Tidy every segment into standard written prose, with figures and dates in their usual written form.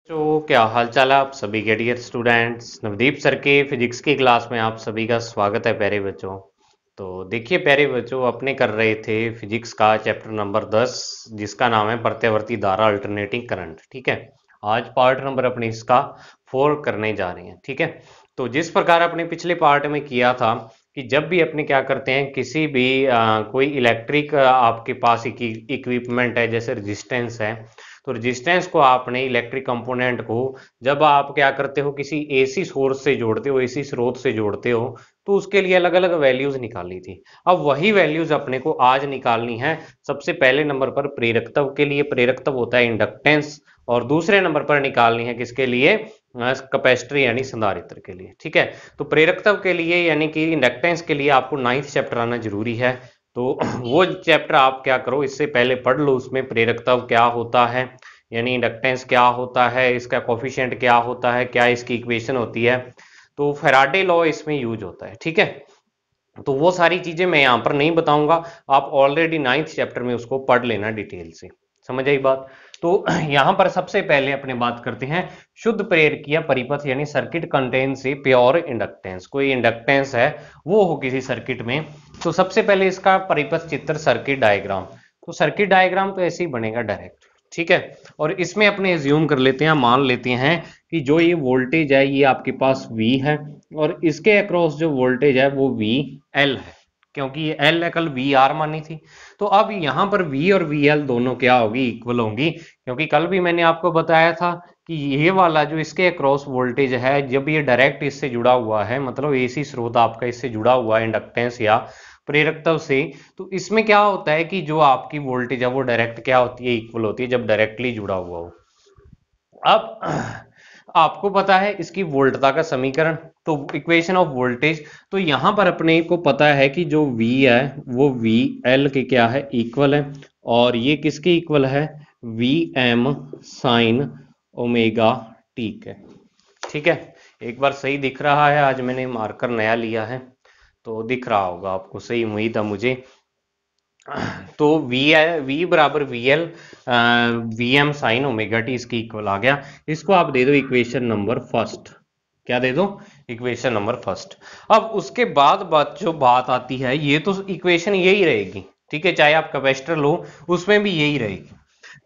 तो क्या हाल चाल है आप सभी के डियर स्टूडेंट्स। नवदीप सर के फिजिक्स की क्लास में आप सभी का स्वागत है प्यारे बच्चों। तो देखिए प्यारे बच्चों, अपने कर रहे थे फिजिक्स का चैप्टर नंबर 10 जिसका नाम है प्रत्यावर्ती धारा अल्टरनेटिंग करंट। ठीक है, आज पार्ट नंबर अपने इसका 4 करने जा रहे हैं। ठीक है, तो जिस प्रकार अपने पिछले पार्ट में किया था कि जब भी अपने क्या करते हैं किसी भी कोई इलेक्ट्रिक आपके पास इक्विपमेंट है, जैसे रेजिस्टेंस है, तो रेजिस्टेंस को आपने इलेक्ट्रिक कंपोनेंट को जब आप क्या करते हो किसी एसी सोर्स से जोड़ते हो, एसी स्रोत से जोड़ते हो, तो उसके लिए अलग अलग वैल्यूज निकाली थी। अब वही वैल्यूज अपने को आज निकालनी है। सबसे पहले नंबर पर प्रेरकत्व के लिए, प्रेरकत्व होता है इंडक्टेंस, और दूसरे नंबर पर निकालनी है किसके लिए, कैपेसिटर यानी संधारित्र के लिए। ठीक है, तो प्रेरकत्व के लिए यानी कि इंडक्टेंस के लिए आपको 9th चैप्टर आना जरूरी है। तो वो चैप्टर आप क्या करो, इससे पहले पढ़ लो, उसमें प्रेरकत्व क्या होता है, यानी इंडक्टेंस क्या होता है, इसका कोफिशिएंट क्या होता है, क्या इसकी इक्वेशन होती है। तो फैराडे लॉ इसमें यूज होता है। ठीक है, तो वो सारी चीजें मैं यहाँ पर नहीं बताऊंगा, आप ऑलरेडी 9th चैप्टर में उसको पढ़ लेना डिटेल से। समझ आई बात। तो यहां पर सबसे पहले अपने बात करते हैं शुद्ध प्रेरकीय परिपथ यानी सर्किट कंटेन से प्योर इंडक्टेंस। कोई इंडक्टेंस है वो हो किसी सर्किट में, तो सबसे पहले इसका परिपथ चित्र सर्किट डायग्राम। तो सर्किट डायग्राम तो ऐसे ही बनेगा डायरेक्ट। ठीक है, और इसमें अपने एज्यूम कर लेते हैं, मान लेते हैं कि जो ये वोल्टेज है ये आपके पास V है, और इसके अक्रॉस जो वोल्टेज है वो VL है, क्योंकि ये L है, कल VR मानी थी। तो अब यहां पर V और VL दोनों क्या होगी, इक्वल होंगी, क्योंकि कल भी मैंने आपको बताया था कि ये वाला जो इसके अक्रॉस वोल्टेज है, जब ये डायरेक्ट इससे जुड़ा हुआ है, मतलब एसी स्रोत आपका इससे जुड़ा हुआ है इंडक्टेंस या प्रेरकत्व से, तो इसमें क्या होता है कि जो आपकी वोल्टेज है वो डायरेक्ट क्या होती है, इक्वल होती है, जब डायरेक्टली जुड़ा हुआ हो। अब आपको पता है इसकी वोल्टता का समीकरण, तो इक्वेशन ऑफ वोल्टेज। तो यहां पर अपने को पता है कि जो V है वो VL के क्या है, इक्वल है, और ये किसके इक्वल है, VM साइन ओमेगा टी के। ठीक है, एक बार सही दिख रहा है, आज मैंने मार्कर नया लिया है तो दिख रहा होगा आपको, सही उम्मीद है मुझे। तो V बराबर VL VM sine omega T इसकी इक्वल आ गया। इसको आप दे दो इक्वेशन नंबर फर्स्ट। क्या दे दो, इक्वेशन नंबर फर्स्ट। अब उसके बाद जो बात आती है, ये तो इक्वेशन यही रहेगी। ठीक है, चाहे आप कैपेसिटर लो उसमें भी यही रहेगी।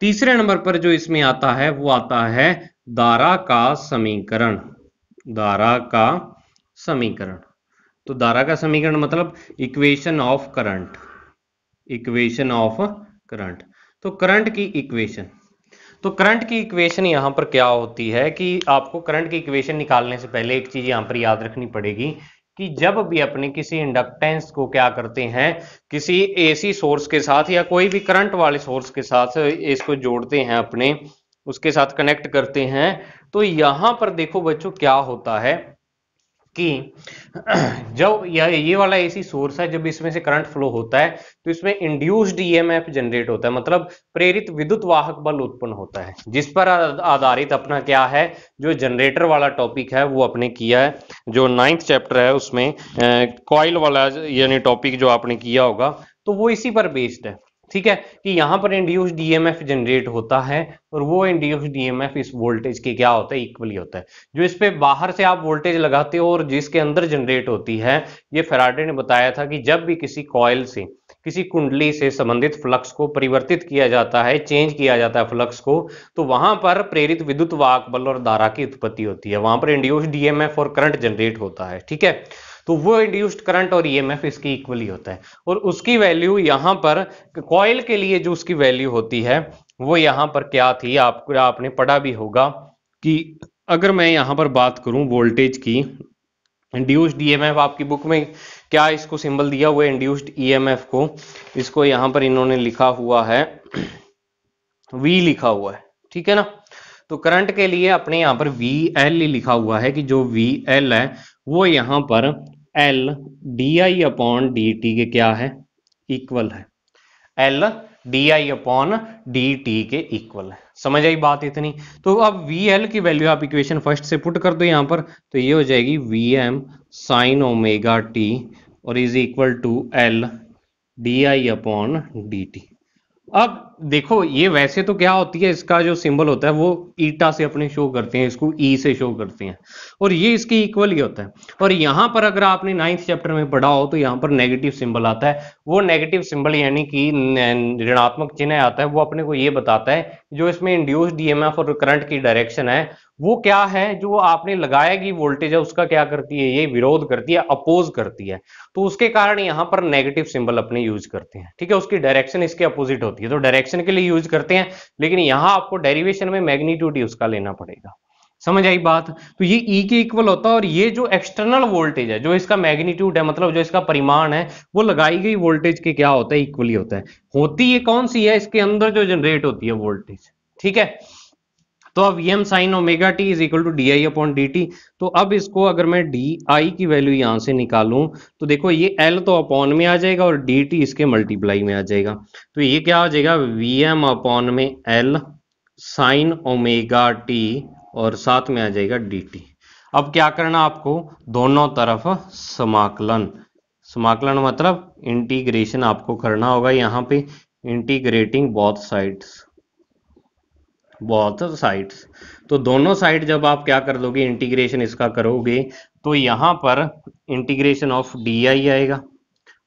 तीसरे नंबर पर जो इसमें आता है वो आता है धारा का समीकरण। धारा का समीकरण, तो धारा का समीकरण मतलब equation of current. Equation of current, तो करंट की इक्वेशन। तो करंट की इक्वेशन यहां पर क्या होती है कि आपको करंट की इक्वेशन निकालने से पहले एक चीज यहां पर याद रखनी पड़ेगी कि जब भी अपने किसी इंडक्टेंस को क्या करते हैं, किसी एसी सोर्स के साथ या कोई भी करंट वाले सोर्स के साथ इसको जोड़ते हैं, अपने उसके साथ कनेक्ट करते हैं, तो यहां पर देखो बच्चों क्या होता है कि जब ये वाला एसी सोर्स है, जब इसमें से करंट फ्लो होता है तो इसमें इंड्यूस्ड ईएमएफ जनरेट होता है, मतलब प्रेरित विद्युत वाहक बल उत्पन्न होता है, जिस पर आधारित अपना क्या है, जो जनरेटर वाला टॉपिक है वो अपने किया है। जो 9th चैप्टर है उसमें कॉइल वाला यानी टॉपिक जो आपने किया होगा, तो वो इसी पर बेस्ड है। ठीक है, कि यहां पर इंड्यूस्ड ईएमएफ जनरेट होता है, और वो इंड्यूस्ड ईएमएफ इस वोल्टेज के क्या होता है, इक्वली होता है। जो इस पे बाहर से आप वोल्टेज लगाते हो और जिसके अंदर जनरेट होती है, ये फैराडे ने बताया था कि जब भी किसी कॉइल से, किसी कुंडली से संबंधित फ्लक्स को परिवर्तित किया जाता है, चेंज किया जाता है फ्लक्स को, तो वहां पर प्रेरित विद्युत वाहक बल और धारा की उत्पत्ति होती है, वहां पर इंड्यूस्ड ईएमएफ और करंट जनरेट होता है। ठीक है, तो वो इंड्यूस्ड करंट और ईएमएफ इसकी इक्वली होता है, और उसकी वैल्यू यहां पर कॉइल के लिए जो उसकी वैल्यू होती है वो यहां पर क्या थी, आपने पढ़ा भी होगा कि अगर मैं यहां पर बात करूं वोल्टेज की, इंड्यूस्ड ईएमएफ आपकी बुक में क्या इसको सिंबल दिया हुआ है, इंड्यूस्ड ईएमएफ को, इसको यहां पर इन्होंने लिखा हुआ है V लिखा हुआ है। ठीक है ना, तो करंट के लिए अपने यहां पर VL लिखा हुआ है कि जो VL है वो यहां पर L di अपॉन dt के क्या है, इक्वल है। L di अपॉन dt के इक्वल है। समझ आई बात इतनी। तो अब VL की वैल्यू आप इक्वेशन फर्स्ट से पुट कर दो यहां पर, तो ये हो जाएगी VM साइन ओमेगा t और is equal to L di upon dt। अब देखो ये वैसे तो क्या होती है, इसका जो सिंबल होता है वो ईटा से अपने शो करते हैं, इसको ई से शो करते हैं, और ये इसके इक्वल ही होता है। और यहाँ पर अगर आपने 9th चैप्टर में पढ़ा हो तो यहाँ पर नेगेटिव सिंबल आता है, वो नेगेटिव सिंबल यानी कि ऋणात्मक चिन्ह आता है, वो अपने को ये बताता है जो इसमें इंड्यूस्ड ईएमएफ और करंट की डायरेक्शन है वो क्या है, जो आपने लगाएगी वोल्टेज है उसका क्या करती है, ये विरोध करती है, अपोज करती है। तो उसके कारण यहाँ पर नेगेटिव सिंबल अपने यूज करते हैं, ठीक है। उसकी डायरेक्शन इसके अपोजिट होती है तो डायरेक्शन के लिए यूज करते हैं, लेकिन यहाँ आपको डेरिवेशन में मैग्नीट्यूड ही उसका लेना पड़ेगा। समझ आई बात? तो ये E के इक्वल होता है, और ये जो एक्सटर्नल वोल्टेज है, जो इसका मैग्नीट्यूड है, मतलब जो इसका परिमाण है, वो लगाई गई वोल्टेज के क्या होता है, इक्वली होता है। होती ये कौन सी है, इसके अंदर जो जनरेट होती है वोल्टेज, ठीक है। तो अब Vm sine omega T is equal to D I upon D T. तो अब इसको अगर मैं डी आई की वैल्यू यहां से निकालूं तो देखो ये L तो अपॉन में आ जाएगा और डी टी इसके मल्टीप्लाई में आ जाएगा। तो ये क्या आ जाएगा, Vm अपॉन में L साइन ओमेगा टी और साथ में आ जाएगा डी टी। अब क्या करना आपको, दोनों तरफ समाकलन, समाकलन मतलब इंटीग्रेशन आपको करना होगा यहाँ पे, integrating both sides, both sides. तो दोनों साइड जब आप क्या कर दोगे, इंटीग्रेशन इसका करोगे, तो यहाँ पर इंटीग्रेशन ऑफ डी आई आएगा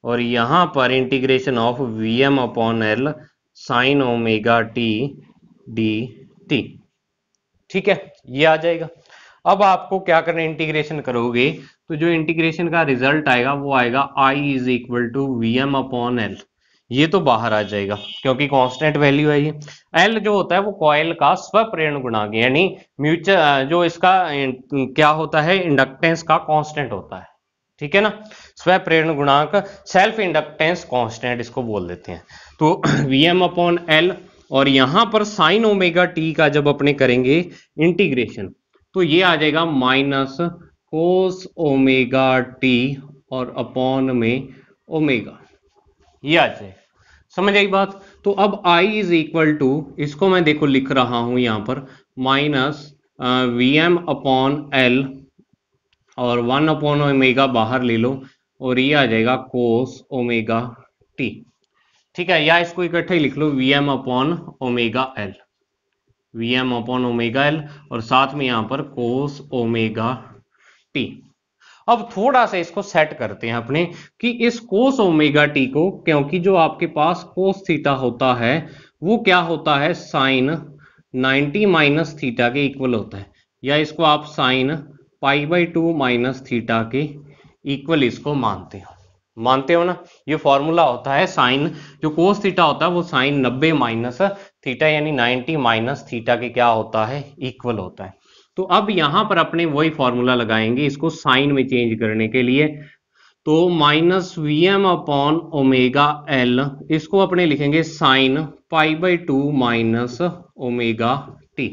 और यहाँ पर integration of V M upon L sine omega T D T, ठीक है, ये आ जाएगा। अब आपको क्या करना है, इंटीग्रेशन करोगे तो जो इंटीग्रेशन का रिजल्ट आएगा वो आएगा I is equal to V M upon L. ये तो बाहर आ जाएगा क्योंकि कांस्टेंट वैल्यू है ये। एल जो होता है वो कॉइल का स्वप्रेरण गुणांक यानी म्यूचुअल, जो इसका क्या होता है, इंडक्टेंस का कांस्टेंट होता है, ठीक है ना। स्वप्रेरण गुणांक, सेल्फ इंडक्टेंस कांस्टेंट इसको बोल देते हैं। तो वी एम अपॉन एल, और यहां पर साइन ओमेगा टी का जब अपने करेंगे इंटीग्रेशन तो ये आ जाएगा माइनस कोस ओमेगा टी और अपॉन में ओमेगा, ये आ जाए। समझ आई बात? तो अब I इज इक्वल टू, इसको मैं देखो लिख रहा हूं यहां पर minus V M upon L और 1 अपॉन ओमेगा बाहर ले लो और ये आ जाएगा कोस ओमेगा टी, ठीक है। या इसको इकट्ठे ही लिख लो, V M upon omega L, V M upon omega L और साथ में यहां पर कोस ओमेगा टी। अब थोड़ा सा इसको सेट करते हैं अपने कि इस कोस ओमेगा टी को, क्योंकि जो आपके पास कोस थीटा होता है वो क्या होता है, साइन 90 माइनस थीटा के इक्वल होता है, या इसको आप sign pi by 2 minus theta के इक्वल इसको मानते हो ना। ये फॉर्मूला होता है साइन, जो कोस थीटा होता है वो साइन 90 माइनस थीटा यानी 90 माइनस थीटा के क्या होता है, इक्वल होता है। तो अब यहां पर अपने वही फॉर्मूला लगाएंगे इसको साइन में चेंज करने के लिए। तो minus V M upon omega L, इसको अपने लिखेंगे sine pi by 2 minus omega T,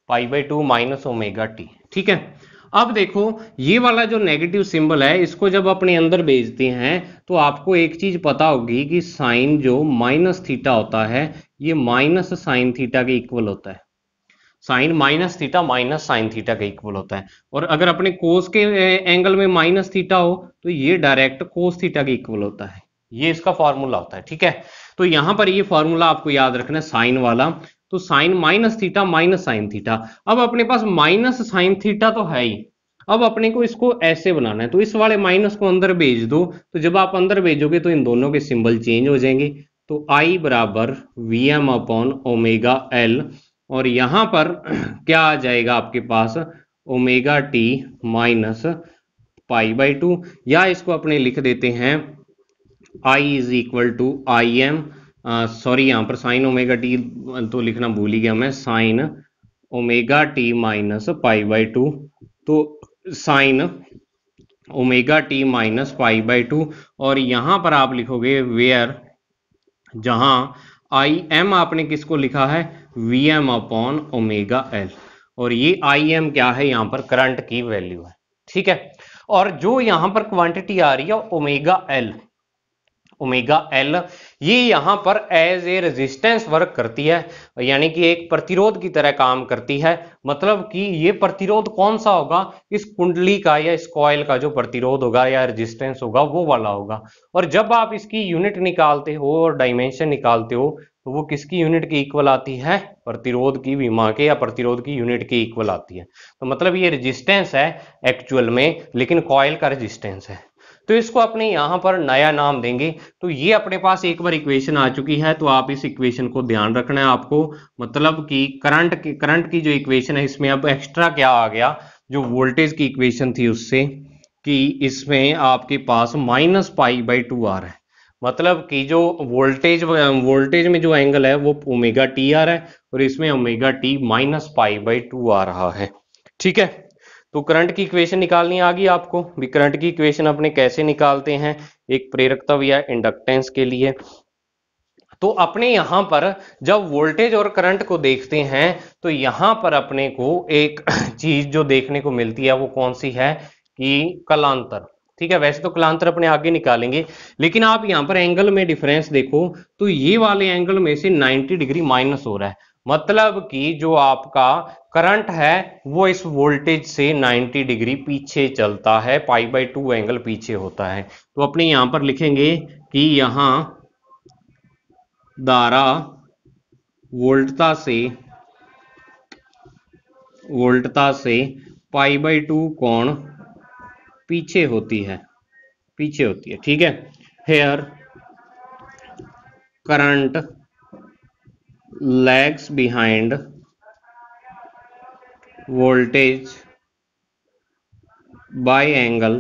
pi by 2 minus omega T, ठीक है। अब देखो ये वाला जो नेगेटिव सिंबल है इसको जब अपने अंदर भेजते हैं तो आपको एक चीज पता होगी कि साइन जो माइनस थीटा होता है ये माइनस साइन थीटा के इक्वल होता है, sine minus theta minus sine theta के इक्वल होता है। और अगर अपने कोस के एंगल में माइनस थीटा हो तो ये डायरेक्ट कोस थीटा के इक्वल होता है, ये इसका फॉर्मूला होता है, ठीक है। तो यहां पर ये फॉर्मूला आपको याद रखना है साइन वाला, तो sine minus theta minus sine theta. अब अपने पास माइनस साइन थीटा तो है ही, अब अपने को इसको ऐसे बनाना है, तो इस वाले माइनस को अंदर भेज दो, तो जब आप अंदर भेजोगे तो इन दोनों के सिंबल चेंज हो जाएंगे। तो आई बराबर V M upon omega L, और यहां पर क्या आ जाएगा आपके पास, omega T minus pi by 2, या इसको अपने लिख देते हैं I is equal to I M, sorry यहां पर साइन ओमेगा टी तो लिखना भूल ही गया मैं, sign omega T minus pi by 2, तो sign omega T minus pi by 2, और यहां पर आप लिखोगे वेयर, जहां आई एम आपने किसको लिखा है, V M upon omega L, और ये आई एम क्या है, यहां पर करंट की वैल्यू है, ठीक है। और जो यहां पर क्वांटिटी आ रही है ओमेगा एल, ओमेगा एल ये यहां पर एज ए रेजिस्टेंस वर्क करती है, यानी कि एक प्रतिरोध की तरह काम करती है। मतलब कि ये प्रतिरोध कौन सा होगा, इस कुंडली का या इस कॉइल का जो प्रतिरोध होगा या रेजिस्टेंस होगा वो वाला होगा। और जब आप इसकी यूनिट निकालते हो और डायमेंशन निकालते हो तो वो किसकी यूनिट के इक्वल आती है? प्रतिरोध की विमा के या प्रतिरोध की यूनिट के इक्वल आती है। तो मतलब ये रेजिस्टेंस है एक्चुअल में, लेकिन कॉइल का रेजिस्टेंस है। तो इसको अपने यहां पर नया नाम देंगे। तो ये अपने पास एक बार इक्वेशन आ चुकी है, तो आप इस इक्वेशन को ध्यान रखना है आपको। मतलब कि करंट की जो इक्वेशन है, इसमें अब एक्स्ट्रा क्या आ गया, जो वोल्टेज की इक्वेशन थी उससे, कि इसमें आपके पास -π/2 आ रहा है। मतलब कि जो वोल्टेज में जो एंगल है वो ओमेगा टी आ रहा है, और इसमें ओमेगा टी -π/2 आ रहा है। ठीक है, तो करंट की इक्वेशन निकालनी आ गई आपको भी। करंट की इक्वेशन अपने कैसे निकालते हैं एक प्रेरकत्व या इंडक्टेंस के लिए? तो अपने यहां पर जब वोल्टेज और करंट को देखते हैं, तो यहां पर अपने को एक चीज जो देखने को मिलती है वो कौन सी है, कि कलांतर। ठीक है, वैसे तो कलांतर अपने आगे निकालेंगे, लेकिन आप यहां पर एंगल में डिफरेंस देखो, तो ये वाले एंगल में से 90 डिग्री माइनस हो रहा है। मतलब कि जो आपका करंट है वो इस वोल्टेज से 90 डिग्री पीछे चलता है, π/2 एंगल पीछे होता है। तो अपने यहां पर लिखेंगे कि यहां धारा वोल्टता से π/2 कोण पीछे होती है, ठीक है। Here current lags behind voltage by angle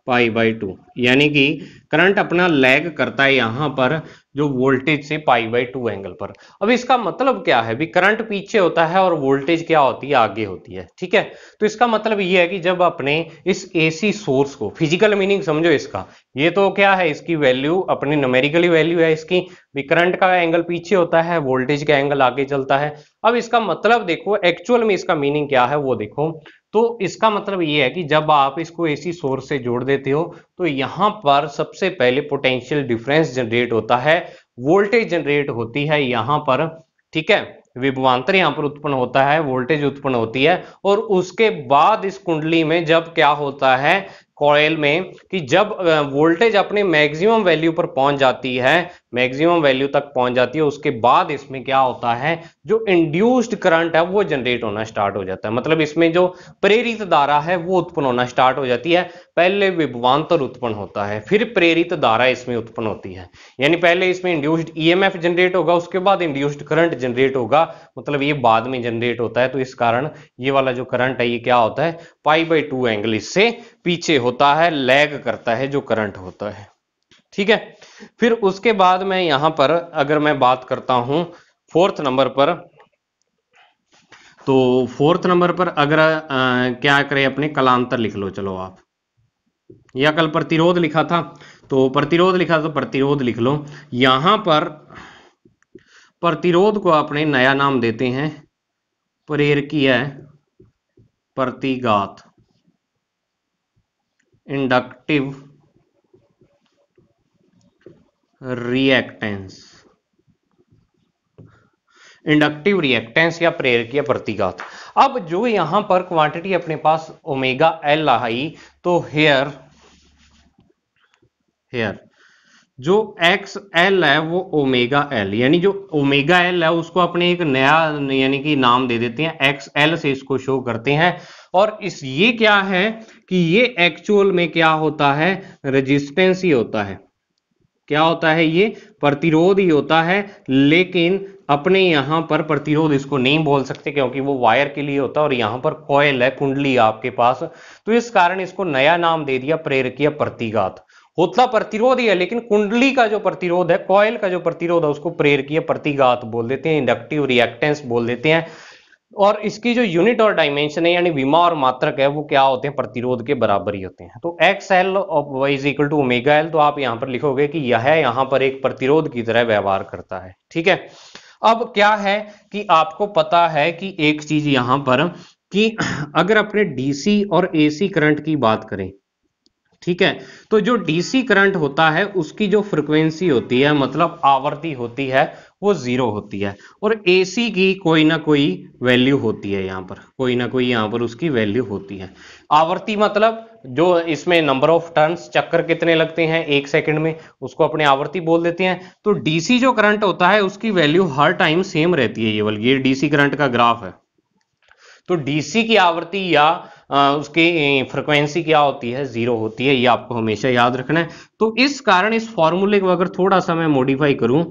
π/2, यानी कि करंट अपना लैग करता है यहां पर जो वोल्टेज से π/2 एंगल पर। अब इसका मतलब क्या है भी, करंट पीछे होता है और वोल्टेज क्या होती है, आगे होती है। ठीक है, तो इसका मतलब ये है कि जब अपने इस एसी सोर्स को, फिजिकल मीनिंग समझो इसका, ये तो क्या है, इसकी वैल्यू अपनी न्यूमेरिकली वैल्यू है इसकी भी, करंट का एंगल पीछे होता है, वोल्टेज का एंगल आगे चलता है। अब इसका मतलब देखो एक्चुअल में इसका मीनिंग क्या है वो देखो। तो इसका मतलब ये है कि जब आप इसको एसी सोर्स से जोड़ देते हो, तो यहां पर सबसे पहले पोटेंशियल डिफरेंस जनरेट होता है, वोल्टेज जनरेट होती है यहां पर। ठीक है, विभवांतर यहां पर उत्पन्न होता है, वोल्टेज उत्पन्न होती है, और उसके बाद इस कुंडली में जब क्या होता है कॉइल में, कि जब वोल्टेज अपने मैक्सिमम वैल्यू पर पहुंच जाती है, मैक्सिमम वैल्यू तक पहुंच जाती है, उसके बाद इसमें क्या होता है, जो इंड्यूस्ड करंट है वो जनरेट होना स्टार्ट हो जाता है। मतलब इसमें जो प्रेरित धारा है वो उत्पन्न होना स्टार्ट हो जाती है। पहले विभवांतर उत्पन्न होता है, फिर प्रेरित धारा इसमें उत्पन्न होती है। यानी पहले इसमें इंड्यूस्ड ईएमएफ जनरेट होगा, उसके बाद इंड्यूस्ड करंट जनरेट होगा, मतलब ये बाद में जनरेट होता है। तो इस कारण ये वाला जो करंट है ये क्या होता है, π/2 एंगल इससे पीछे होता है, लैग करता है जो करंट होता है। ठीक है, फिर उसके बाद मैं यहां पर अगर मैं बात करता हूं फोर्थ नंबर पर, तो फोर्थ नंबर पर अगर क्या करें, अपने कलांतर लिख लो। चलो आप, या कल प्रतिरोध लिखा था, तो प्रतिरोध लिखा तो प्रतिरोध लिख लो। यहां पर प्रतिरोध को अपने नया नाम देते हैं प्रेरकीय प्रतिघात, इंडक्टिव रिएक्टेंस, इंडक्टिव रिएक्टेंस या प्रेरकीय प्रतिघात। अब जो यहां पर क्वांटिटी अपने पास ओमेगा एल आई, तो हेयर जो एक्स एल है वो ओमेगा एल, यानी जो ओमेगा एल है उसको अपने एक नया यानी कि नाम दे देते हैं, एक्स एल से इसको शो करते हैं। और इस ये क्या है कि ये एक्चुअल में क्या होता है, रेजिस्टेंस ही होता है। क्या होता है, ये प्रतिरोध ही होता है, लेकिन अपने यहां पर प्रतिरोध इसको नहीं बोल सकते क्योंकि वो वायर के लिए होता है, और यहां पर कॉइल है, कुंडली आपके पास, तो इस कारण इसको नया नाम दे दिया प्रेरकीय प्रतिघात। होता प्रतिरोध ही है, लेकिन कुंडली का जो प्रतिरोध है, कॉइल का जो प्रतिरोध है, उसको प्रेरकीय प्रतिघात बोल देते हैं, इंडक्टिव रिएक्टेंस बोल देते हैं। और इसकी जो यूनिट और डायमेंशन है यानी विमा और मात्रक है वो क्या होते हैं, प्रतिरोध के बराबर ही होते हैं। तो X L is equal to omega L, तो आप यहां पर लिखोगे कि यह यहां पर एक प्रतिरोध की तरह व्यवहार करता है। ठीक है, अब क्या है कि आपको पता है कि एक चीज यहां पर कि अगर अपने डीसी और एसी करंट की बात करें, ठीक है। तो जो डीसी करंट होता है उसकी जो फ्रिक्वेंसी होती है मतलब आवर्ती होती है वो 0 होती है, और एसी की कोई ना कोई वैल्यू होती है, यहाँ पर कोई ना कोई यहाँ पर उसकी वैल्यू होती है। आवर्ती मतलब जो इसमें नंबर ऑफ टर्न्स, चक्कर कितने लगते हैं एक सेकंड में, उसको अपने आवर्ती बोल देते हैं। तो डीसी जो करंट होता है उसकी वैल्यू हर टाइम सेम रहती है। ये डीसी करंट का ग्राफ है। तो डीसी की आवृत्ति या उसकी फ्रिक्वेंसी क्या होती है, 0 होती है। ये आपको हमेशा याद रखना है। तो इस कारण इस फॉर्मूले को अगर थोड़ा सा मैं मॉडिफाई करूं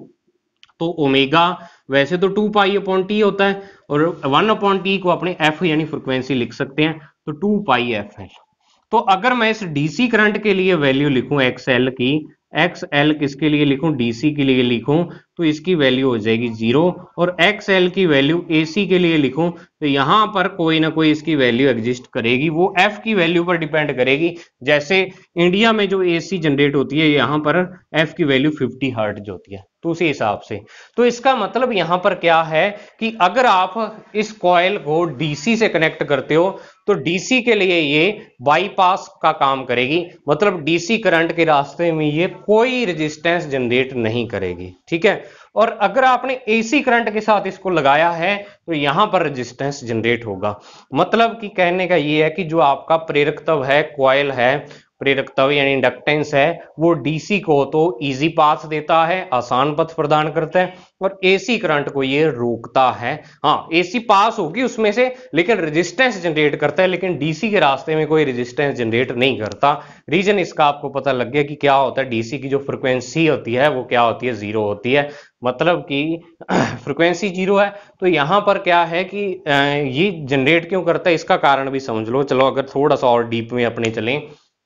तो ओमेगा वैसे तो 2 पाई अपॉन टी होता है, और 1 अपॉन टी को अपने एफ यानी फ्रिक्वेंसी लिख सकते हैं, तो 2 पाई एफ है। तो अगर मैं इस डीसी करंट के लिए वैल्यू लिखूं एक्सएल की, एक्सएल किसके लिए लिखूं, डीसी के लिए लिखूं, तो इसकी वैल्यू हो जाएगी 0, और एक्सएल की वैल्यू एसी के लिए लिखूं तो यहां पर कोई ना कोई इसकी वैल्यू एग्जिस्ट करेगी, वो एफ की वैल्यू पर डिपेंड करेगी। जैसे इंडिया में जो एसी जनरेट होती है यहां पर एफ की वैल्यू 50 हर्ट्ज होती है, तो उसी हिसाब से। तो इसका मतलब यहां पर क्या है कि अगर आप इस कॉइल को डीसी से कनेक्ट करते हो तो डीसी के लिए ये बाईपास का काम करेगी, मतलब डीसी करंट के रास्ते में ये कोई रेजिस्टेंस जनरेट नहीं करेगी, ठीक है। और अगर आपने एसी करंट के साथ इसको लगाया है तो यहां पर रेजिस्टेंस जनरेट होगा। मतलब कि कहने का ये है कि जो आपका प्रेरकत्व है, कॉइल है, प्रेरकत्व यानी इंडक्टेंस है, वो डीसी को तो इजी पाथ देता है, आसान पथ प्रदान करता है, और एसी करंट को ये रोकता है। हाँ, एसी पास होगी उसमें से लेकिन रेजिस्टेंस जनरेट करता है, लेकिन डीसी के रास्ते में कोई रेजिस्टेंस जनरेट नहीं करता। रीजन इसका आपको पता लग गया कि क्या होता है, डीसी की जो फ्रिक्वेंसी होती है वो क्या होती है, 0 होती है। मतलब कि फ्रिक्वेंसी 0 है, तो यहां पर क्या है कि ये जनरेट क्यों करता है इसका कारण भी समझ लो। चलो अगर थोड़ा सा और डीप में अपने चलें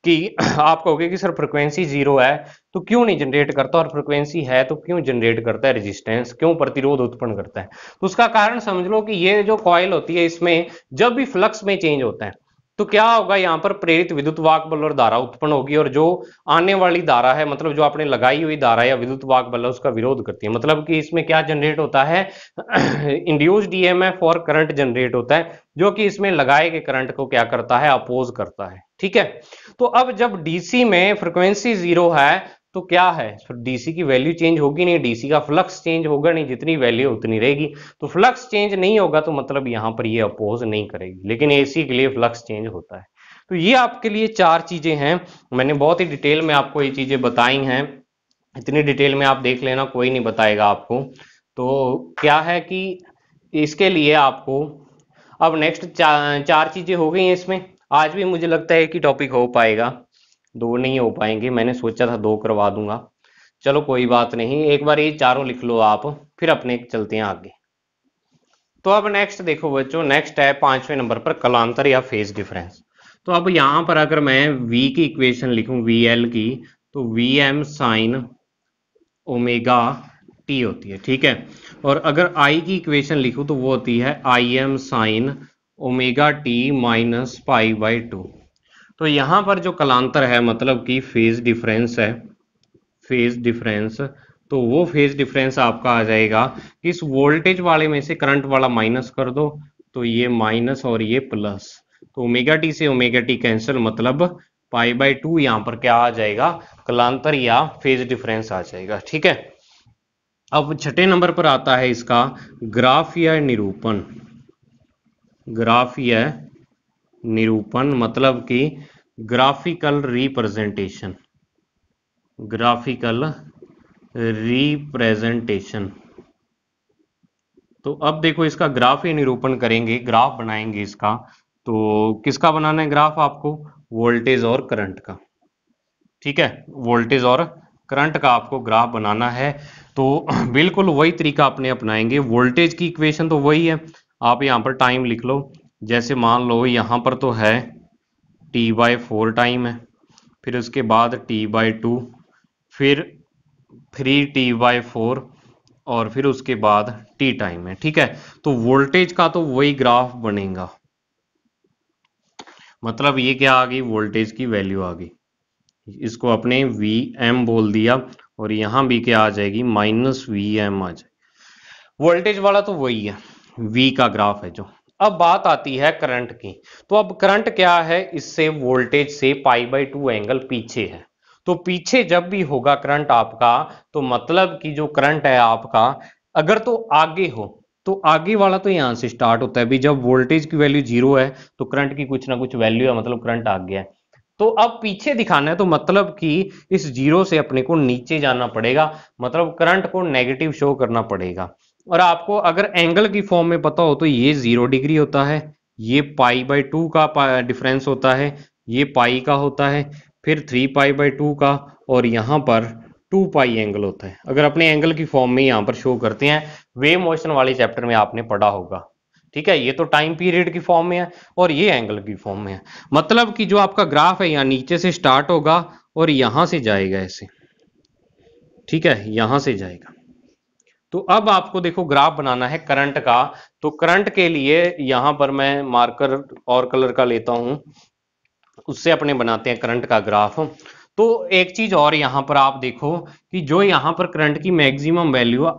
कि आप कहोगे कि सर फ्रिक्वेंसी 0 है तो क्यों नहीं जनरेट करता, और फ्रिक्वेंसी है तो क्यों जनरेट करता है, रेजिस्टेंस क्यों, प्रतिरोध उत्पन्न करता है। तो उसका कारण समझ लो कि ये जो कॉइल होती है इसमें जब भी फ्लक्स में चेंज होता है तो क्या होगा, यहाँ पर प्रेरित विद्युत वाहक बल और धारा उत्पन्न होगी, और जो आने वाली धारा है मतलब जो आपने लगाई हुई धारा या विद्युत वाहक बल है उसका विरोध करती है। मतलब कि इसमें क्या जनरेट होता है, इंड्यूस्ड ईएमएफ और करंट जनरेट होता है, जो कि इसमें लगाए गए करंट को क्या करता है, अपोज करता है, ठीक है। तो अब जब डीसी में फ्रिक्वेंसी 0 है तो क्या है, डीसी की वैल्यू चेंज होगी नहीं, डीसी का फ्लक्स चेंज होगा नहीं, जितनी वैल्यू उतनी रहेगी। तो फ्लक्स चेंज नहीं होगा तो मतलब यहां पर ये अपोज नहीं करेगी, लेकिन एसी के लिए फ्लक्स चेंज होता है। तो ये आपके लिए 4 चीजें हैं, मैंने बहुत ही डिटेल में आपको ये चीजें बताई हैं। इतनी डिटेल में आप देख लेना, कोई नहीं बताएगा आपको। तो क्या है कि इसके लिए आपको अब नेक्स्ट 4 चीजें हो गई हैं इसमें। आज भी मुझे लगता है कि टॉपिक हो पाएगा, 2 नहीं हो पाएंगे, मैंने सोचा था 2 करवा दूंगा। चलो कोई बात नहीं, एक बार ये चारों लिख लो आप, फिर अपने चलते हैं आगे। तो अब नेक्स्ट देखो बच्चों, नेक्स्ट है 5वें नंबर पर कलांतर या फेज डिफरेंस। तो अब यहां पर अगर मैं v की इक्वेशन लिखूं, vl की, तो vm साइन ओमेगा टी होती है, ठीक है। और अगर I की इक्वेशन लिखूं तो वो होती है Im sign omega T minus pi by 2। तो यहां पर जो कलांतर है मतलब कि फेज डिफरेंस है, फेज डिफरेंस, तो वो फेज डिफरेंस आपका आ जाएगा कि इस वोल्टेज वाले में से करंट वाला माइनस कर दो तो ये माइनस और ये प्लस, तो ओमेगा टी से ओमेगा टी कैंसिल, मतलब पाई बाई 2 यहां पर क्या आ जाएगा, कलांतर या फेज डिफरेंस आ जाएगा, ठीक है। अब 6ठे नंबर पर आता है इसका ग्राफ या निरूपण। ग्राफ या निरूपण मतलब कि ग्राफिकल रिप्रेजेंटेशन, ग्राफिकल रिप्रेजेंटेशन। तो अब देखो इसका ग्राफ या निरूपण करेंगे, ग्राफ बनाएंगे इसका। तो किसका बनाना है ग्राफ आपको, वोल्टेज और करंट का, ठीक है। वोल्टेज और करंट का आपको ग्राफ बनाना है। तो बिल्कुल वही तरीका अपने अपनाएंगे। वोल्टेज की इक्वेशन तो वही है, आप यहाँ पर टाइम लिख लो। जैसे मान लो यहाँ पर तो है t/4 टाइम है, फिर उसके बाद t/2, फिर 3t/4, और फिर उसके बाद t टाइम है, ठीक है। तो वोल्टेज का तो वही ग्राफ बनेगा, मतलब ये क्या आ गई, वोल्टेज की वैल्यू आ गई, इसको अपने Vm बोल दिया, और यहां भी क्या आ जाएगी, माइनस Vm आ जाएगी। वोल्टेज वाला तो वही है, V का ग्राफ है जो। अब बात आती है करंट की। तो अब करंट क्या है, इससे वोल्टेज से π/2 एंगल पीछे है। तो पीछे जब भी होगा करंट आपका, तो मतलब कि जो करंट है आपका, अगर तो आगे हो तो आगे वाला तो यहां से स्टार्ट होता है भी, जब वोल्टेज की वैल्यू जीरो है तो करंट की कुछ ना कुछ वैल्यू है, मतलब करंट आ गया है। तो अब पीछे दिखाना है तो मतलब कि इस जीरो से अपने को नीचे जाना पड़ेगा, मतलब करंट को नेगेटिव शो करना पड़ेगा। और आपको अगर एंगल की फॉर्म में पता हो तो ये 0 डिग्री होता है, ये π/2 का डिफरेंस होता है, ये पाई का होता है, फिर 3π/2 का, और यहाँ पर 2 पाई एंगल होता है। अगर अपने एंगल की फॉर्म में यहाँ पर शो करते हैं, वेव मोशन वाले चैप्टर में आपने पढ़ा होगा। ठीक है, ये तो टाइम पीरियड की फॉर्म में है और ये एंगल की फॉर्म में है। मतलब कि जो आपका ग्राफ है यहाँ नीचे से स्टार्ट होगा और यहां से जाएगा ऐसे। ठीक है, यहां से जाएगा। तो अब आपको देखो ग्राफ बनाना है करंट का। तो करंट के लिए यहां पर मैं मार्कर और कलर का लेता हूं, उससे अपने बनाते हैं करंट का ग्राफ। तो एक चीज और यहां पर आप देखो कि जो यहां पर करंट की मैक्सिमम वैल्यू है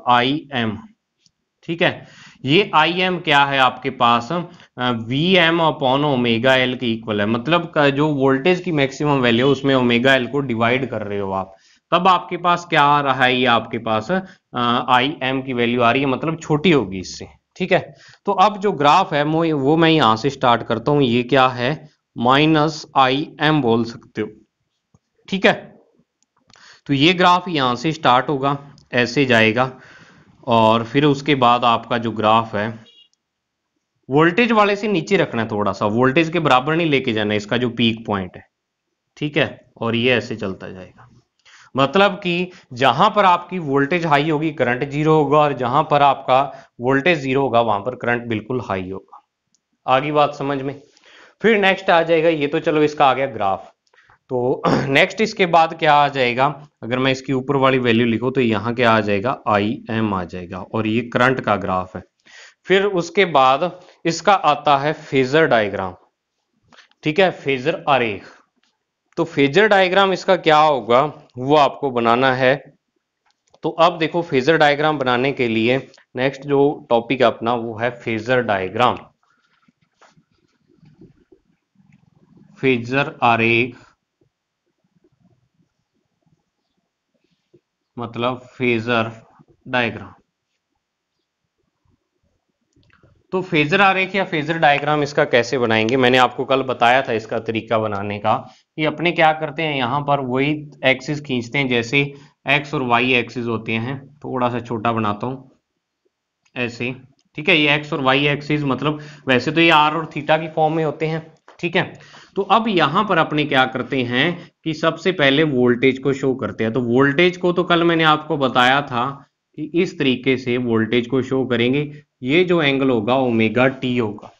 Im, ठीक है, ये Im क्या है आपके पास, Vm अपॉन ओमेगा एल के इक्वल है। मतलब जो वोल्टेज की मैक्सिमम वैल्यू है उसमें ओमेगा एल को डिवाइड कर रहे हो आप, तब आपके पास क्या आ रहा है, ये आपके पास Im की वैल्यू आ रही है, मतलब छोटी होगी इससे। ठीक है, तो अब जो ग्राफ है वो मैं यहां से स्टार्ट करता हूं, ये क्या है, -Im बोल सकते हो। ठीक है, तो ये ग्राफ यहां से स्टार्ट होगा, ऐसे जाएगा, और फिर उसके बाद आपका जो ग्राफ है वोल्टेज वाले से नीचे रखना है, थोड़ा सा वोल्टेज के बराबर नहीं लेके जाना है, इसका जो पीक पॉइंट है। ठीक है, और ये ऐसे चलता जाएगा। मतलब कि जहां पर आपकी वोल्टेज हाई होगी करंट जीरो होगा, और जहां पर आपका वोल्टेज जीरो होगा वहां पर करंट बिल्कुल हाई होगा। आगे बात समझ में। फिर नेक्स्ट आ जाएगा, ये तो चलो इसका आ गया ग्राफ। तो नेक्स्ट इसके बाद क्या आ जाएगा, अगर मैं इसकी ऊपर वाली वैल्यू लिखूं तो यहाँ क्या आ जाएगा, Im आ जाएगा, और ये करंट का ग्राफ है। फिर उसके बाद इसका आता है फेजर डायग्राम। ठीक है, फेजर आरेख। तो फेजर डायग्राम इसका क्या होगा वो आपको बनाना है। तो अब देखो फेजर डायग्राम बनाने के लिए नेक्स्ट जो टॉपिक है अपना वो है फेजर डायग्राम, फेजर आरेख, मतलब फेजर डायग्राम। तो फेजर आरेख या फेजर डायग्राम इसका कैसे बनाएंगे, मैंने आपको कल बताया था इसका तरीका बनाने का। कि अपने क्या करते हैं, यहां पर वही एक्सिस खींचते हैं जैसे एक्स और वाई एक्सिस होते हैं। थोड़ा सा छोटा बनाता हूं ऐसे। ठीक है, ये एक्स और वाई एक्सिस, मतलब वैसे तो ये आर और थीटा की फॉर्म में होते हैं। ठीक है, तो अब यहां पर अपने क्या करते हैं कि सबसे पहले वोल्टेज को शो करते हैं। तो वोल्टेज को तो कल मैंने आपको बताया था कि इस तरीके से वोल्टेज को शो करेंगे। ये जो एंगल होगा ओमेगा टी होगा।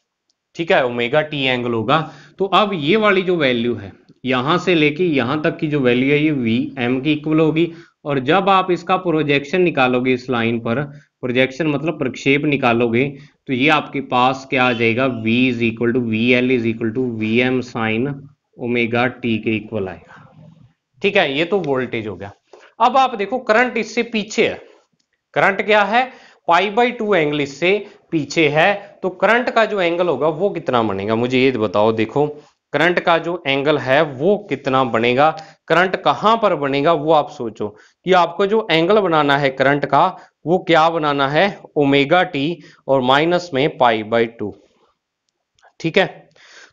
ठीक है, ओमेगा टी एंगल होगा। तो अब ये वाली जो वैल्यू है यहां से लेके यहां तक की जो वैल्यू है ये वी एम की इक्वल होगी। और जब आप इसका प्रोजेक्शन निकालोगे इस लाइन पर, प्रोजेक्शन मतलब प्रक्षेप निकालोगे, तो ये आपके पास क्या आ जाएगा, v is equal to V L is equal to V M sine omega T के इक्वल आएगा। ठीक है, ये तो वोल्टेज हो गया। अब आप देखो करंट इससे पीछे है। करंट क्या है, π/2 एंगल इससे पीछे है। तो करंट का जो एंगल होगा वो कितना बनेगा, मुझे ये बताओ। देखो करंट का जो एंगल है वो कितना बनेगा, करंट कहां पर बनेगा वो आप सोचो। कि आपको जो एंगल बनाना है करंट का वो क्या बनाना है, ओमेगा टी और माइनस में π/2। ठीक है,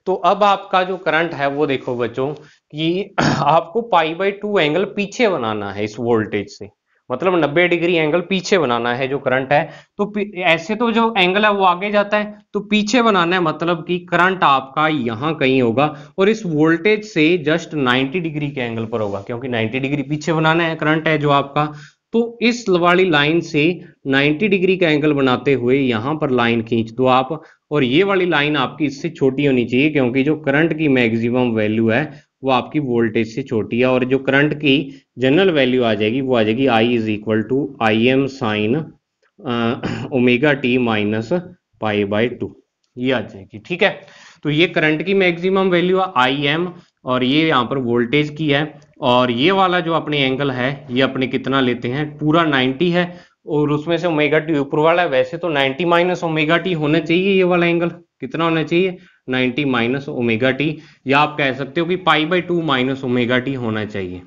तो अब आपका जो करंट है वो देखो बच्चों कि आपको π/2 एंगल पीछे बनाना है इस वोल्टेज से, मतलब 90 डिग्री एंगल पीछे बनाना है जो करंट है। तो ऐसे तो जो एंगल है वो आगे जाता है, तो पीछे बनाना है, मतलब कि करंट आपका यहां कहीं होगा और इस वोल्टेज से जस्ट 90 डिग्री के एंगल पर होगा, क्योंकि 90 डिग्री पीछे बनाना है करंट है जो आपका। तो इस वाली लाइन से 90 डिग्री का एंगल बनाते हुए यहां पर लाइन खींच दो आप, और ये वाली लाइन आपकी इससे छोटी होनी चाहिए, क्योंकि जो करंट की मैक्सिमम वैल्यू है वो आपकी वोल्टेज से छोटी है। और जो करंट की जनरल वैल्यू आ जाएगी वो आ जाएगी I is equal to I M sine omega T minus π/2, ये आ जाएगी। ठीक है, तो ये करंट की मैक्सिमम वैल्यू है Im, और ये यहाँ पर वोल्टेज की है। और ये वाला जो अपने एंगल है ये अपने कितना लेते हैं, पूरा 90 है, और उसमें से ओमेगा टी ऊपर वाला है। वैसे तो 90 माइनस ओमेगा टी होना चाहिए ये वाला एंगल, कितना होना चाहिए 90 माइनस ओमेगा टी, या आप कह सकते हो कि पाई/2 माइनस ओमेगा टी होना चाहिए।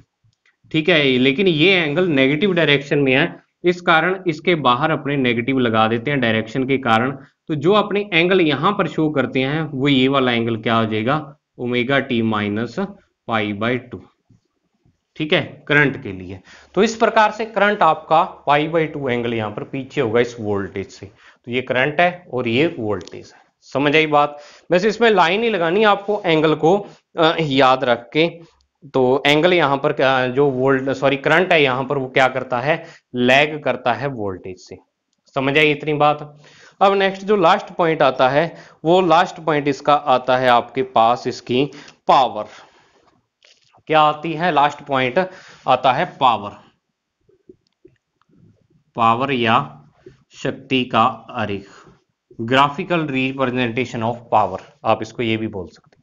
ठीक है, लेकिन ये एंगल नेगेटिव डायरेक्शन में है, इस कारण इसके बाहर अपने नेगेटिव लगा देते हैं डायरेक्शन के कारण। तो जो अपने एंगल यहां पर शो करते हैं वो ये वाला एंगल क्या हो जाएगा, ओमेगा टी माइनस पाई/2। ठीक है, करंट के लिए। तो इस प्रकार से करंट आपका पाई/2 एंगल यहां पर पीछे होगा इस वोल्टेज से। तो ये करंट है और ये वोल्टेज है। समझ आई बात। वैसे इसमें लाइन ही लगानी आपको एंगल को याद रख के। तो एंगल यहां पर जो करंट है यहां पर वो क्या करता है, लैग करता है वोल्टेज से। समझ आई इतनी बात। अब नेक्स्ट जो लास्ट पॉइंट आता है, वो लास्ट पॉइंट इसका आता है आपके पास इसकी पावर। क्या आती है लास्ट पॉइंट, आता है पावर। पावर या शक्ति का आरेख, ग्राफिकल रिप्रेजेंटेशन ऑफ पावर, आप इसको ये भी बोल सकते हो।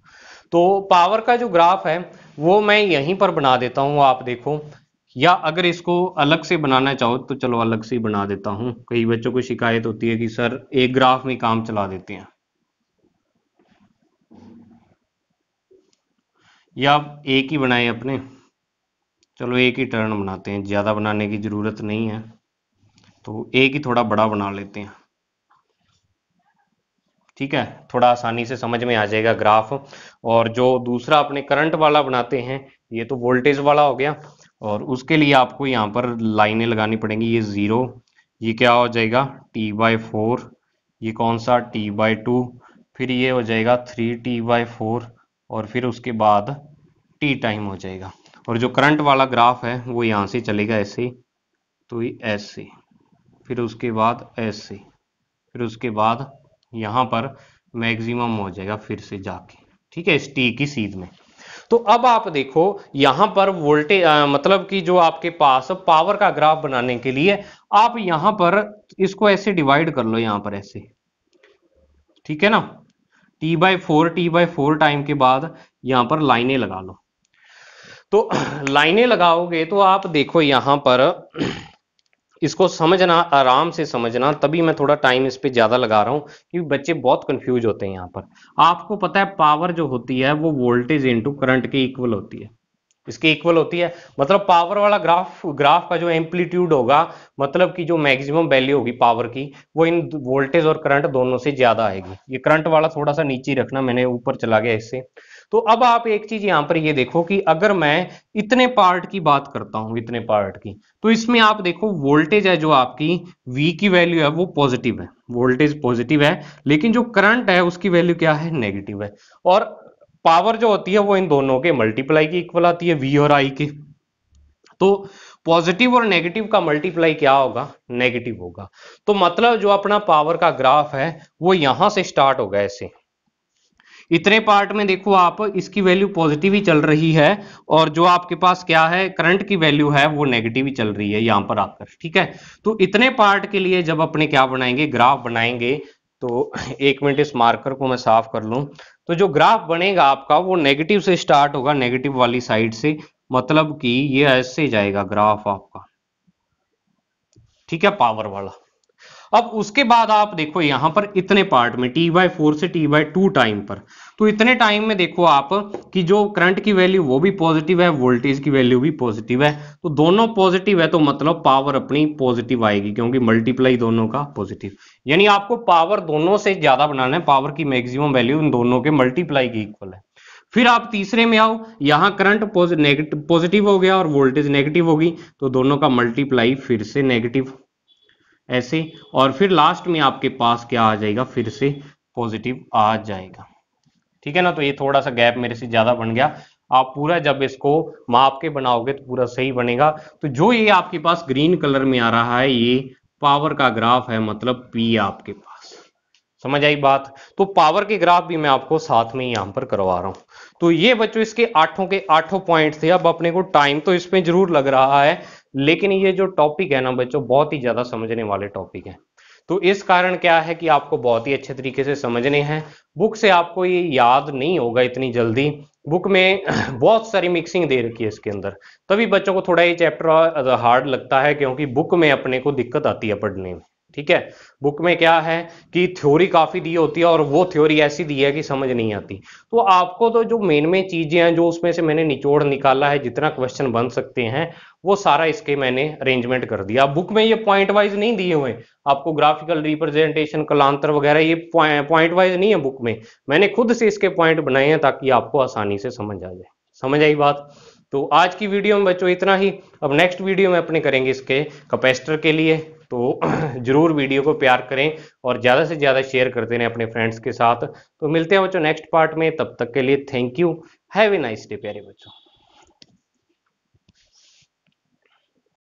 तो पावर का जो ग्राफ है वो मैं यहीं पर बना देता हूं, आप देखो। या अगर इसको अलग से बनाना चाहो तो चलो अलग से बना देता हूं। कई बच्चों को शिकायत होती है कि सर एक ग्राफ में काम चला देते हैं, या एक ही बनाए अपने। चलो एक ही टर्न बनाते हैं, ज्यादा बनाने की जरूरत नहीं है, तो एक ही थोड़ा बड़ा बना लेते हैं। ठीक है, थोड़ा आसानी से समझ में आ जाएगा ग्राफ। और जो दूसरा अपने करंट वाला बनाते हैं, ये तो वोल्टेज वाला हो गया, और उसके लिए आपको यहाँ पर लाइनें लगानी पड़ेंगी। ये 0, ये क्या हो जाएगा T/4, ये कौन सा T/2, फिर ये हो जाएगा 3T/4, और फिर उसके बाद T टाइम हो जाएगा। और जो करंट वाला ग्राफ है वो यहाँ से चलेगा ऐसे, तो ये ऐसे, फिर उसके बाद ऐसे, फिर उसके बाद यहां पर मैक्सिमम हो जाएगा फिर से जाके। ठीक है, इस टी की सीध में। तो अब आप देखो यहां पर वोल्टेज मतलब कि जो आपके पास पावर का ग्राफ बनाने के लिए आप यहां पर इसको ऐसे डिवाइड कर लो, यहां पर ऐसे। ठीक है ना, T/4 टाइम के बाद यहां पर लाइनें लगा लो। तो लाइनें लगाओगे तो आप देखो यहां पर इसको समझना, आराम से समझना, तभी मैं थोड़ा टाइम इस पे ज्यादा लगा रहा हूं क्योंकि बच्चे बहुत कंफ्यूज होते हैं यहाँ पर। आपको पता है पावर जो होती है वो वोल्टेज इनटू करंट के इक्वल होती है, इसके इक्वल होती है। मतलब पावर वाला ग्राफ का जो एम्पलीट्यूड होगा, मतलब कि जो मैक्सिमम वैल्यू होगी पावर की, वो इन वोल्टेज और करंट दोनों से ज्यादा आएगी। ये करंट वाला थोड़ा सा नीचे रखना, मैंने ऊपर चला गया इससे। तो अब आप एक चीज यहां पर ये देखो कि अगर मैं इतने पार्ट की बात करता हूं, इतने पार्ट की, तो इसमें आप देखो वोल्टेज है जो आपकी V की वैल्यू है वो पॉजिटिव है, वोल्टेज पॉजिटिव है, लेकिन जो करंट है उसकी वैल्यू क्या है, नेगेटिव है। और पावर जो होती है वो इन दोनों के मल्टीप्लाई की इक्वल आती है, V और I के। तो पॉजिटिव और नेगेटिव का मल्टीप्लाई क्या होगा, नेगेटिव होगा। तो मतलब जो अपना पावर का ग्राफ है वो यहां से स्टार्ट होगा ऐसे। इतने पार्ट में देखो आप, इसकी वैल्यू पॉजिटिव ही चल रही है, और जो आपके पास क्या है करंट की वैल्यू है वो नेगेटिव ही चल रही है यहां पर आकर। ठीक है, तो इतने पार्ट के लिए जब अपने क्या बनाएंगे, ग्राफ बनाएंगे, तो एक मिनट इस मार्कर को मैं साफ कर लूं। तो जो ग्राफ बनेगा आपका वो नेगेटिव से स्टार्ट होगा, नेगेटिव वाली साइड से, मतलब कि ये ऐसे जाएगा ग्राफ आपका। ठीक है, पावर वाला। अब उसके बाद आप देखो यहां पर इतने पार्ट में T/4 से T/2 टाइम पर, तो इतने टाइम में देखो आप कि जो करंट की वैल्यू वो भी पॉजिटिव है, वोल्टेज की वैल्यू भी पॉजिटिव है। तो दोनों पॉजिटिव है तो मतलब पावर अपनी पॉजिटिव आएगी, क्योंकि मल्टीप्लाई दोनों का पॉजिटिव। यानी आपको पावर दोनों से ज्यादा बनाना है, पावर की मैक्सिमम वैल्यू इन दोनों के मल्टीप्लाई की इक्वल है। फिर आप तीसरे में आओ, यहां करंट पॉजिटिव हो गया और वोल्टेज नेगेटिव होगी, तो दोनों का मल्टीप्लाई फिर से नेगेटिव ऐसे, और फिर लास्ट में आपके पास क्या आ जाएगा, फिर से पॉजिटिव आ जाएगा। ठीक है ना, तो ये थोड़ा सा गैप मेरे से ज्यादा बन गया। आप पूरा जब इसको माप के बनाओगे तो पूरा सही बनेगा। तो जो ये आपके पास ग्रीन कलर में आ रहा है ये पावर का ग्राफ है, मतलब P आपके पास। समझ आई बात। तो पावर के ग्राफ भी मैं आपको साथ में यहां पर करवा रहा हूं। तो ये बच्चों इसके आठों के आठों पॉइंट थे। अब अपने को टाइम तो इसमें जरूर लग रहा है, लेकिन ये जो टॉपिक है ना बच्चों, बहुत ही ज्यादा समझने वाले टॉपिक है। तो इस कारण क्या है कि आपको बहुत ही अच्छे तरीके से समझने हैं। बुक से आपको ये याद नहीं होगा इतनी जल्दी, बुक में बहुत सारी मिक्सिंग दे रखी है इसके अंदर, तभी बच्चों को थोड़ा ये चैप्टर हार्ड लगता है, क्योंकि बुक में अपने को दिक्कत आती है पढ़ने में। ठीक है। बुक में क्या है कि थ्योरी काफी दी होती है और वो थ्योरी ऐसी दी है कि समझ नहीं आती। तो आपको तो जो मेन मेन चीजें हैं जो उसमें से मैंने निचोड़ निकाला है, जितना क्वेश्चन बन सकते हैं वो सारा इसके मैंने अरेंजमेंट कर दिया। बुक में ये पॉइंट वाइज नहीं दिए हुए आपको, ग्राफिकल रिप्रेजेंटेशन कलांतर वगैरह ये पॉइंट वाइज नहीं है बुक में, मैंने खुद से इसके पॉइंट बनाए हैं ताकि आपको आसानी से समझ आ जाए। समझ आई बात? तो आज की वीडियो में बच्चों इतना ही। अब नेक्स्ट वीडियो में अपने करेंगे इसके कैपेसिटर के लिए। तो जरूर वीडियो को प्यार करें और ज़्यादा से ज़्यादा शेयर करते रहें अपने फ्रेंड्स के साथ। तो मिलते हैं बच्चों नेक्स्ट पार्ट में, तब तक के लिए thank you. Have a nice day प्यारे बच्चों।